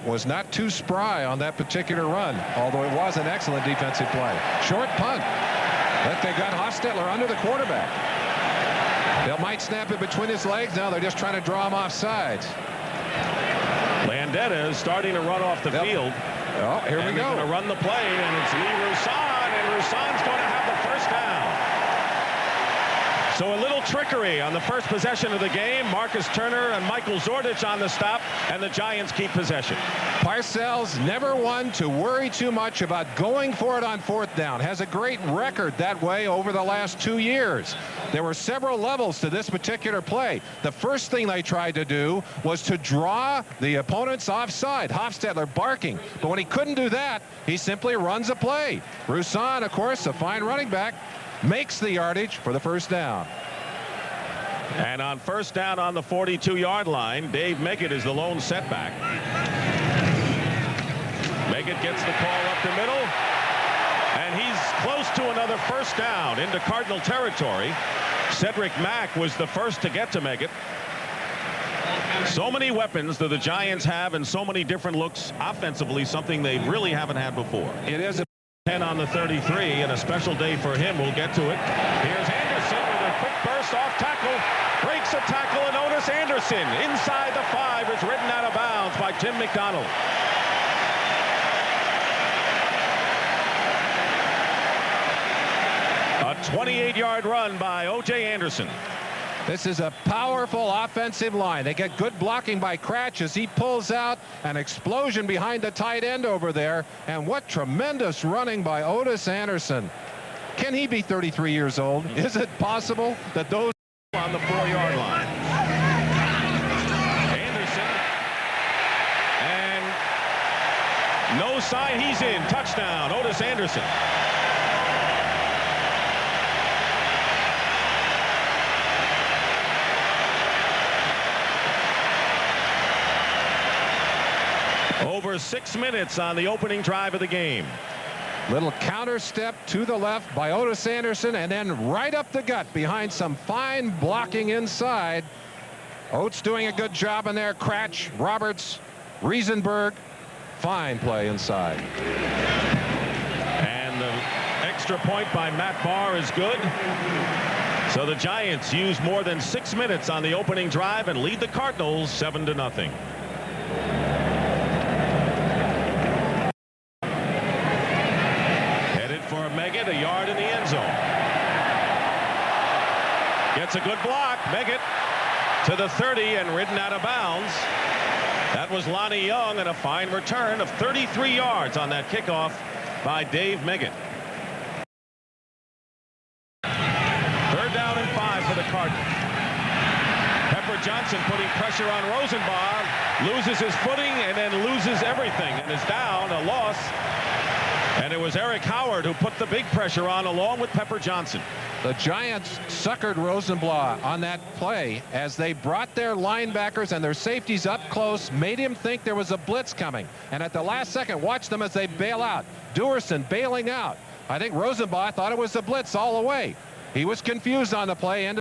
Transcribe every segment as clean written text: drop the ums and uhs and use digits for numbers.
was not too spry on that particular run, although it was an excellent defensive play. Short punt. But they got Hostetler under the quarterback. They might snap it between his legs. Now they're just trying to draw him off sides. Landeta is starting to run off the field. Oh, here we go. Going to run the play, and it's Lee Roussan, and Roussan's going to have the first down. So a little trickery on the first possession of the game. Marcus Turner and Michael Zordich on the stop, and the Giants keep possession. Parcells, never one to worry too much about going for it on fourth down. Has a great record that way over the last 2 years. There were several levels to this particular play. The first thing they tried to do was to draw the opponents offside. Hofstadter barking. But when he couldn't do that, he simply runs a play. Roussan, of course, a fine running back, makes the yardage for the first down. And on first down on the 42-yard line, Dave Meggett is the lone setback. Meggett gets the call up the middle, and he's close to another first down into Cardinal territory. Cedric Mack was the first to get to Meggett. So many weapons that the Giants have, and so many different looks offensively, something they really haven't had before. It is a 10 on the 33, and a special day for him. We'll get to it. Here's Anderson with a quick burst off tackle. Breaks a tackle, and Otis Anderson inside the 5 is ridden out of bounds by Tim McDonald. A 28-yard run by O.J. Anderson. This is a powerful offensive line. They get good blocking by Cratch as he pulls out. An explosion behind the tight end over there. And what tremendous running by Otis Anderson. Can he be 33 years old? Is it possible that those on the 4-yard line? Anderson. And no sign. He's in. Touchdown, Otis Anderson. Over 6 minutes on the opening drive of the game. Little counter step to the left by Otis Anderson, and then right up the gut behind some fine blocking inside. Oates doing a good job in there. Cratch, Roberts, Riesenberg. Fine play inside. And the extra point by Matt Barr is good. So the Giants use more than 6 minutes on the opening drive and lead the Cardinals 7-0. For Meggett, a yard in the end zone. Gets a good block. Meggett to the 30 and ridden out of bounds. That was Lonnie Young, and a fine return of 33 yards on that kickoff by Dave Meggett. 3rd down and 5 for the Cardinals. Pepper Johnson putting pressure on Rosenbaum, loses his footing and then loses everything and is down, a loss. And it was Eric Howard who put the big pressure on along with Pepper Johnson. The Giants suckered Rosenblatt on that play as they brought their linebackers and their safeties up close, made him think there was a blitz coming. And at the last second, watch them as they bail out. Duerson bailing out. I think Rosenblatt thought it was a blitz all the way. He was confused on the play in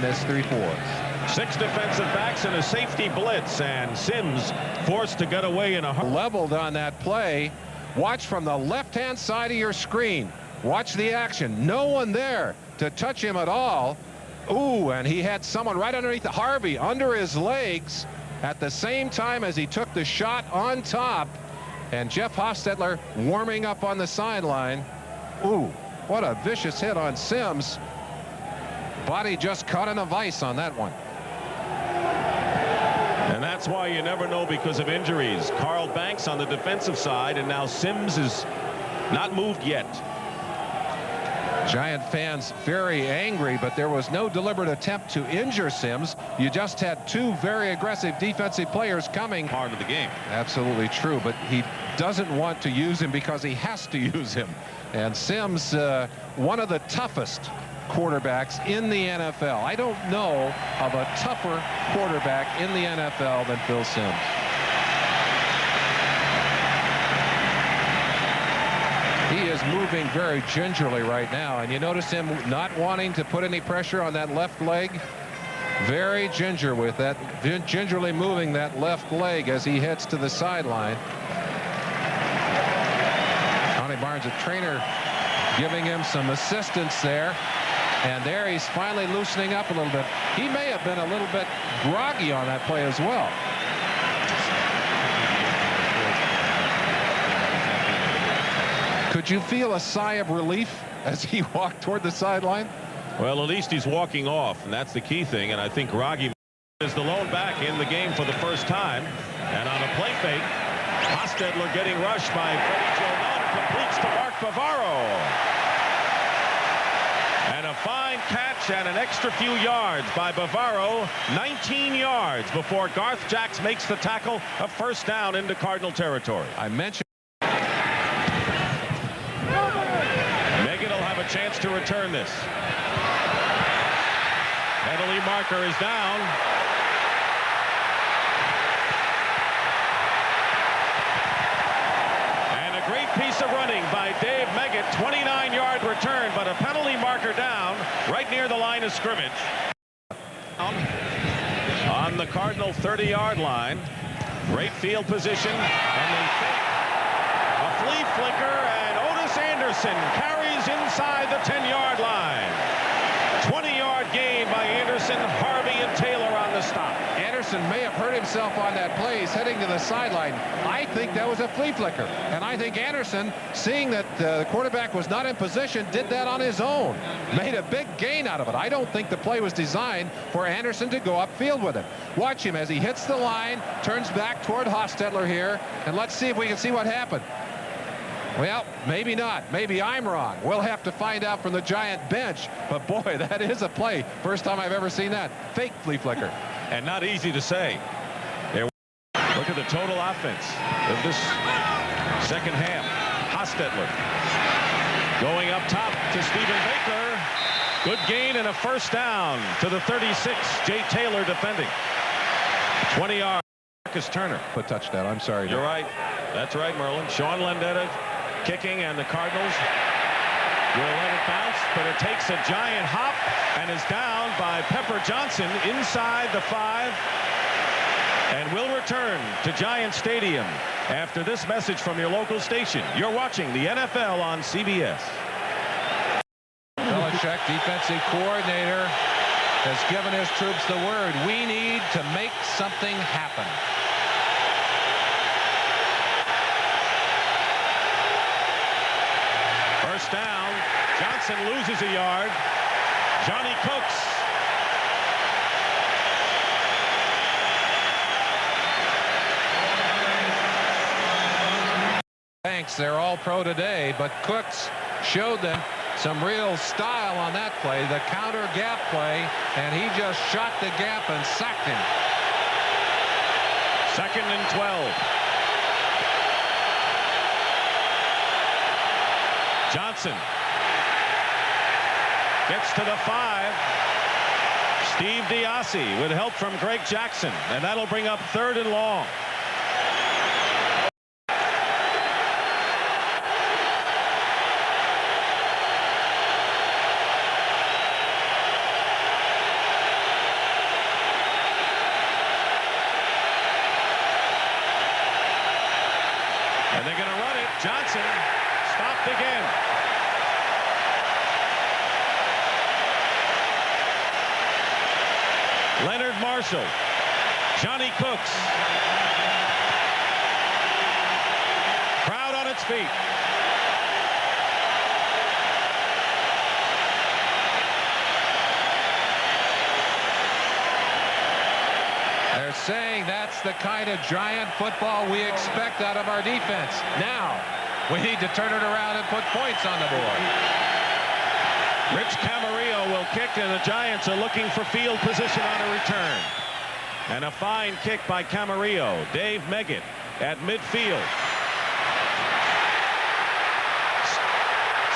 this 3-4. 6 defensive backs and a safety blitz, and Sims forced to get away in a hurry. Leveled on that play. Watch from the left-hand side of your screen. Watch the action. No one there to touch him at all. Ooh, and he had someone right underneath Harvey under his legs at the same time as he took the shot on top. And Jeff Hostetler warming up on the sideline. Ooh, what a vicious hit on Sims. Body just caught in a vice on that one. And that's why you never know because of injuries. Carl Banks on the defensive side, and now Sims is not moved yet. Giant fans very angry, but there was no deliberate attempt to injure Sims. You just had 2 very aggressive defensive players coming. Part of the game. Absolutely true, but he doesn't want to use him because he has to use him. And Sims, one of the toughest quarterbacks in the NFL. I don't know of a tougher quarterback in the NFL than Phil Sims. He is moving very gingerly right now, and you notice him not wanting to put any pressure on that left leg. Very ginger with that, gingerly moving that left leg as he heads to the sideline. Connie Barnes, a trainer, giving him some assistance there. And there he's finally loosening up a little bit. He may have been a little bit groggy on that play as well. Could you feel a sigh of relief as he walked toward the sideline? Well, at least he's walking off, and that's the key thing. And I think Groggy is the lone back in the game for the first time. And on a play fake, Hostetler getting rushed by Freddie Joe Nunn, completes to Mark Bavaro. And a fine catch and an extra few yards by Bavaro. 19 yards before Garth Jacks makes the tackle. A first down into Cardinal territory. I mentioned Meggett will have a chance to return this. Penalty marker is down. And a great piece of running by Dave Meggett. 29-yard return, but a penalty marker down right near the line of scrimmage. On the Cardinal 30-yard line. Great field position. And they fake a flea flicker, and Otis Anderson carries inside the 10-yard line. 20-yard gain by Anderson, Harvey, and Taylor on the stop. Anderson may have hurt himself on that play. He's heading to the sideline. I think that was a flea flicker. And I think Anderson, seeing that the quarterback was not in position, did that on his own. Made a big gain out of it. I don't think the play was designed for Anderson to go upfield with it. Watch him as he hits the line, turns back toward Hostetler here, and let's see if we can see what happened. Well, maybe not. Maybe I'm wrong. We'll have to find out from the Giant bench. But boy, that is a play. First time I've ever seen that. Fake flea flicker. And not easy to say. There, look at the total offense of this second half. Hostetler going up top to Stephen Baker. Good gain and a first down to the 36. Jay Taylor defending. 20 yards. Marcus Turner. A touchdown. I'm sorry. You're right. That's right, Merlin. Sean Landetta kicking, and the Cardinals will let it bounce, but it takes a giant hop and is down by Pepper Johnson inside the 5, and will return to Giant Stadium after this message from your local station. You're watching the NFL on CBS. Belichick, defensive coordinator, has given his troops the word. We need to make something happen. First down. Johnson loses a yard. Johnny Cooks. Thanks. They're all pro today, but Cooks showed them some real style on that play, the counter gap play, and he just shot the gap and sacked him. 2nd and 12. Johnson gets to the 5. Steve Diassi with help from Greg Jackson, and that'll bring up 3rd and long. And they're going to run it. Johnson stopped again. Leonard Marshall. Johnny Cooks. Crowd on its feet. They're saying that's the kind of Giant football we expect out of our defense. Now, we need to turn it around and put points on the board. Rich Camarillo will kick, and the Giants are looking for field position on a return. And a fine kick by Camarillo. Dave Meggett at midfield.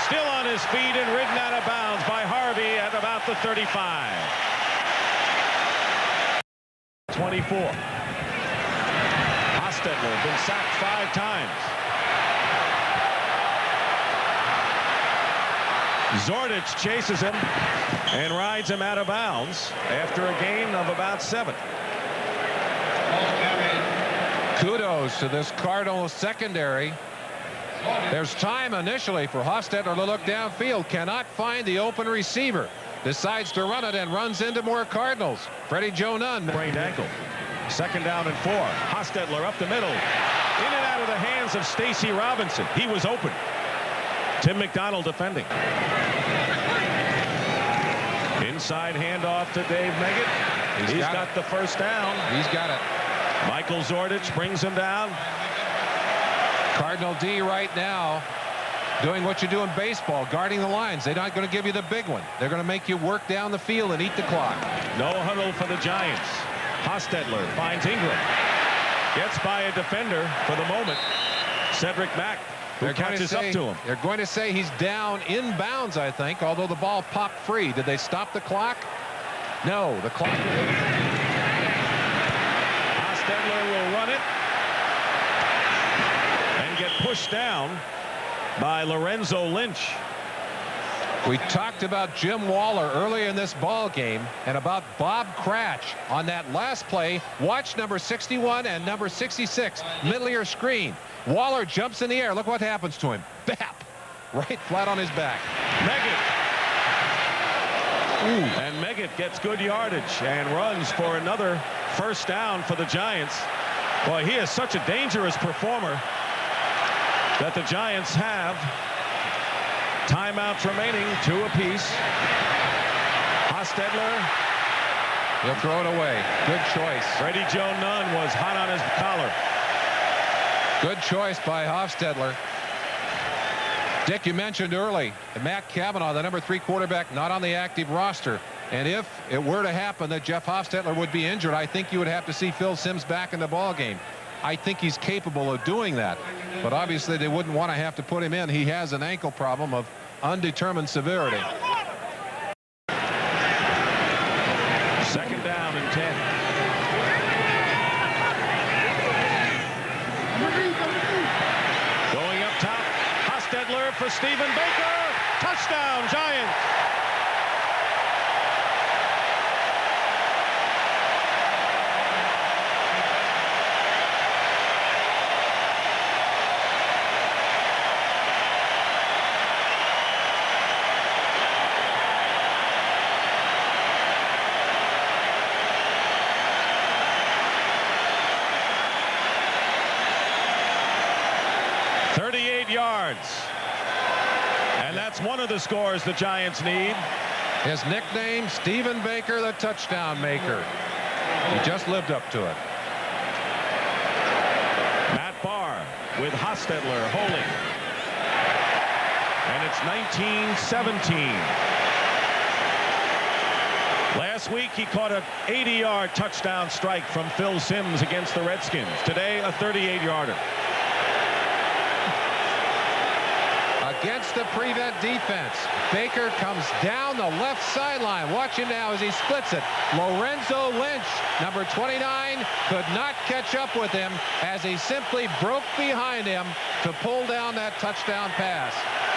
Still on his feet and ridden out of bounds by Harvey at about the 35. 24. Hostetler been sacked 5 times. Zordich chases him and rides him out of bounds after a gain of about 7. Kudos to this Cardinals secondary. There's time initially for Hostetler to look downfield. Cannot find the open receiver. Decides to run it and runs into more Cardinals. Freddie Joe Nunn. Sprained ankle. 2nd down and 4. Hostetler up the middle. In and out of the hands of Stacy Robinson. He was open. Tim McDonald defending. Inside handoff to Dave Meggett. He's got the 1st down. He's got it. Michael Zordich brings him down. Cardinal D right now doing what you do in baseball, guarding the lines. They're not going to give you the big one. They're going to make you work down the field and eat the clock. No huddle for the Giants. Hostetler finds Ingram. Gets by a defender for the moment. Cedric Mack, who catches up to him. They're going to say he's down inbounds, I think, although the ball popped free. Did they stop the clock? No, the clock. Hostetler will run it and get pushed down by Lorenzo Lynch. We talked about Jim Waller earlier in this ball game and about Bob Cratch on that last play. Watch number 61 and number 66, middle of your screen. Waller jumps in the air. Look what happens to him. Bap! Right flat on his back. Meggett. And Meggett gets good yardage and runs for another 1st down for the Giants. Boy, he is such a dangerous performer that the Giants have timeouts remaining, 2 apiece. Hostetler. He'll throw it away. Good choice. Freddie Joe Nunn was hot on his collar. Good choice by Hostetler. Dick, you mentioned early Matt Cavanaugh, the number 3 quarterback, not on the active roster. And if it were to happen that Jeff Hostetler would be injured, I think you would have to see Phil Simms back in the ball game. I think he's capable of doing that. But obviously they wouldn't want to have to put him in. He has an ankle problem of undetermined severity. 2nd down and 10. Going up top. Hostetler for Stephen Baker. Touchdown, Giants. And that's one of the scores the Giants need. His nickname, Stephen Baker, the touchdown maker. He just lived up to it. Matt Barr with Hostetler holding. And it's 19-17. Last week he caught an 80-yard touchdown strike from Phil Simms against the Redskins. Today a 38-yarder. Against the prevent defense, Baker comes down the left sideline. Watch him now as he splits it. Lorenzo Lynch, number 29, could not catch up with him as he simply broke behind him to pull down that touchdown pass.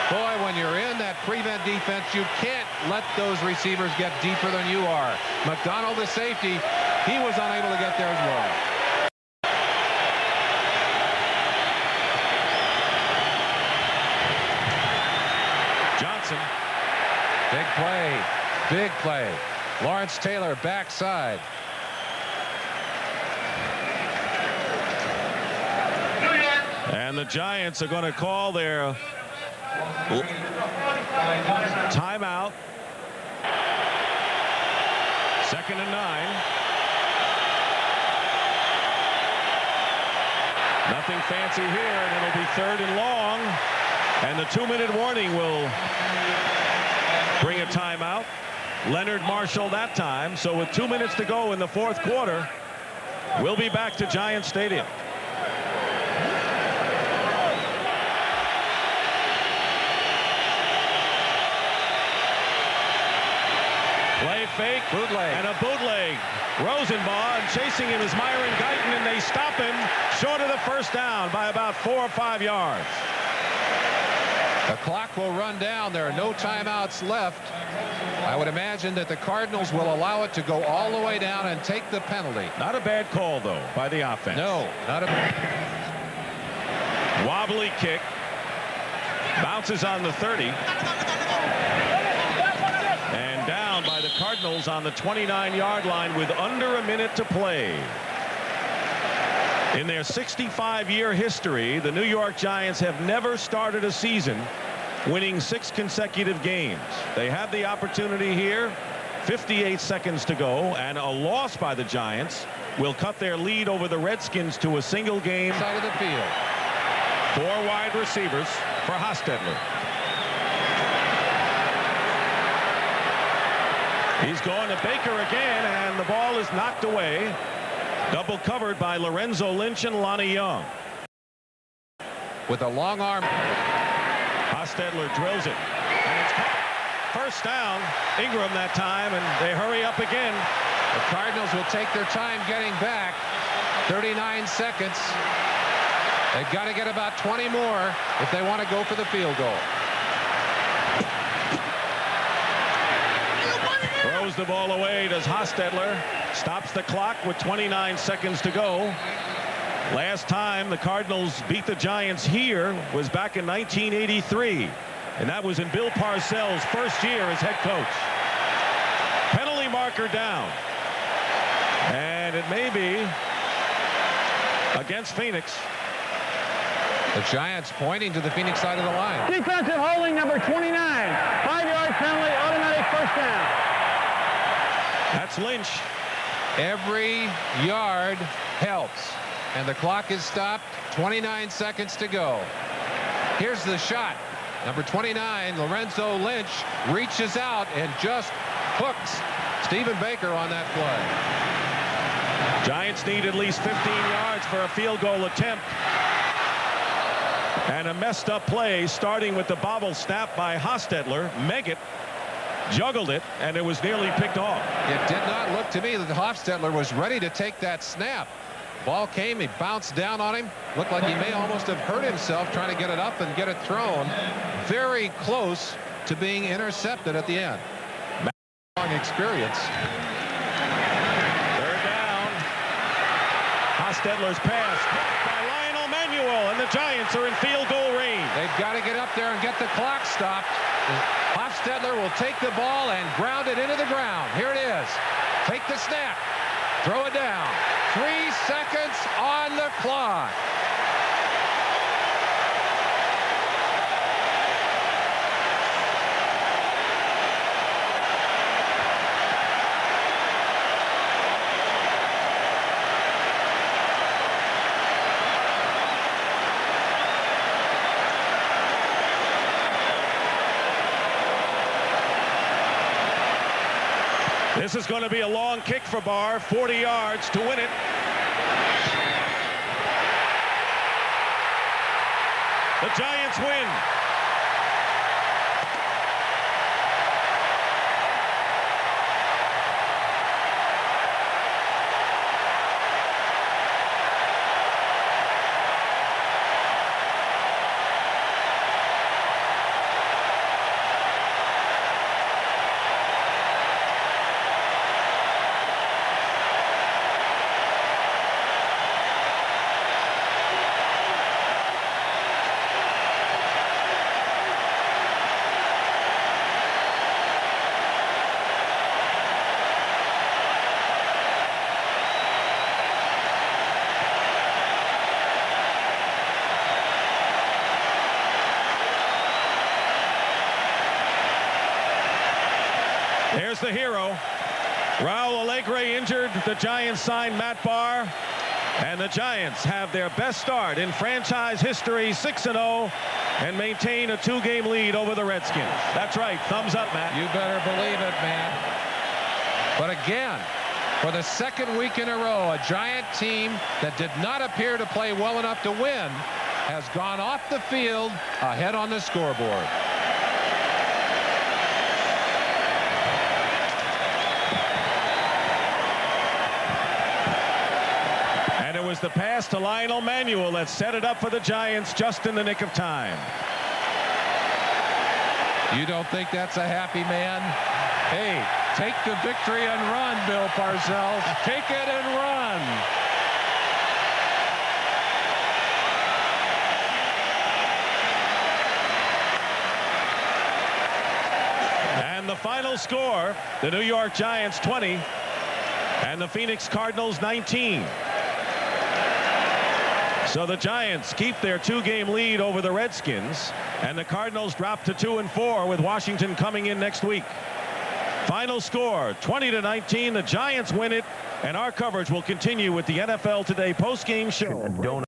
Boy, when you're in that prevent defense, you can't let those receivers get deeper than you are. McDonald, the safety, he was unable to get there as well. Big play. Big play. Lawrence Taylor backside. And the Giants are going to call their timeout. 2nd and 9. Nothing fancy here, and it'll be 3rd and long. And the 2-minute warning will bring a timeout. Leonard Marshall that time. So with 2 minutes to go in the 4th quarter, we'll be back to Giant Stadium. Play fake. Bootleg. And a bootleg. Rosenbaugh, and chasing him is Myron Guyton, and they stop him short of the 1st down by about 4 or 5 yards. The clock will run down. There are no timeouts left. I would imagine that the Cardinals will allow it to go all the way down and take the penalty. Not a bad call, though, by the offense. No, not a wobbly kick. Bounces on the 30. And down by the Cardinals on the 29-yard line with under a minute to play. In their 65-year history, the New York Giants have never started a season winning 6 consecutive games. They have the opportunity here. 58 seconds to go, and a loss by the Giants will cut their lead over the Redskins to a single game. Side of the field. 4 wide receivers for Hostetler. He's going to Baker again, and the ball is knocked away. Double covered by Lorenzo Lynch and Lonnie Young. With a long arm. Hostetler drills it, and it's caught. First down. Ingram that time, and they hurry up again. The Cardinals will take their time getting back. 39 seconds. They've got to get about 20 more if they want to go for the field goal. Throws the ball away. Does Hostetler. Stops the clock with 29 seconds to go. Last time the Cardinals beat the Giants here was back in 1983. And that was in Bill Parcells' first year as head coach. Penalty marker down. And it may be against Phoenix. The Giants pointing to the Phoenix side of the line. Defensive holding number 29. 5-yard penalty, automatic first down. That's Lynch. Every yard helps. And the clock is stopped. 29 seconds to go. Here's the shot. Number 29, Lorenzo Lynch, reaches out and just hooks Stephen Baker on that play. Giants need at least 15 yards for a field goal attempt. And a messed up play starting with the bobble snap by Hostetler. Meggett juggled it, and it was nearly picked off. It did not look to me that Hostetler was ready to take that snap. Ball came, he bounced down on him. Looked like he may almost have hurt himself trying to get it up and get it thrown. Very close to being intercepted at the end. Long experience. Third down. Hostetler's pass by Lionel Manuel, and the Giants are in field goal range. They've got to get up there and get the clock stopped. Hostetler will take the ball and ground it into the ground. Here it is. Take the snap. Throw it down. 3 seconds on the clock. This is going to be a long kick for Barr, 40 yards to win it. The Giants win. There's the hero. Raul Alegre injured. The Giants signed Matt Barr. And the Giants have their best start in franchise history, 6-0, and maintain a 2-game lead over the Redskins. That's right. Thumbs up, Matt. You better believe it, man. But again, for the second week in a row, a Giant team that did not appear to play well enough to win has gone off the field ahead on the scoreboard. And it was the pass to Lionel Manuel that set it up for the Giants just in the nick of time. You don't think that's a happy man? Hey, take the victory and run, Bill Parcells. Take it and run. And the final score, the New York Giants 20 and the Phoenix Cardinals 19. So the Giants keep their 2-game lead over the Redskins, and the Cardinals drop to 2-4 with Washington coming in next week. Final score 20-19. The Giants win it, and our coverage will continue with the NFL Today post-game show.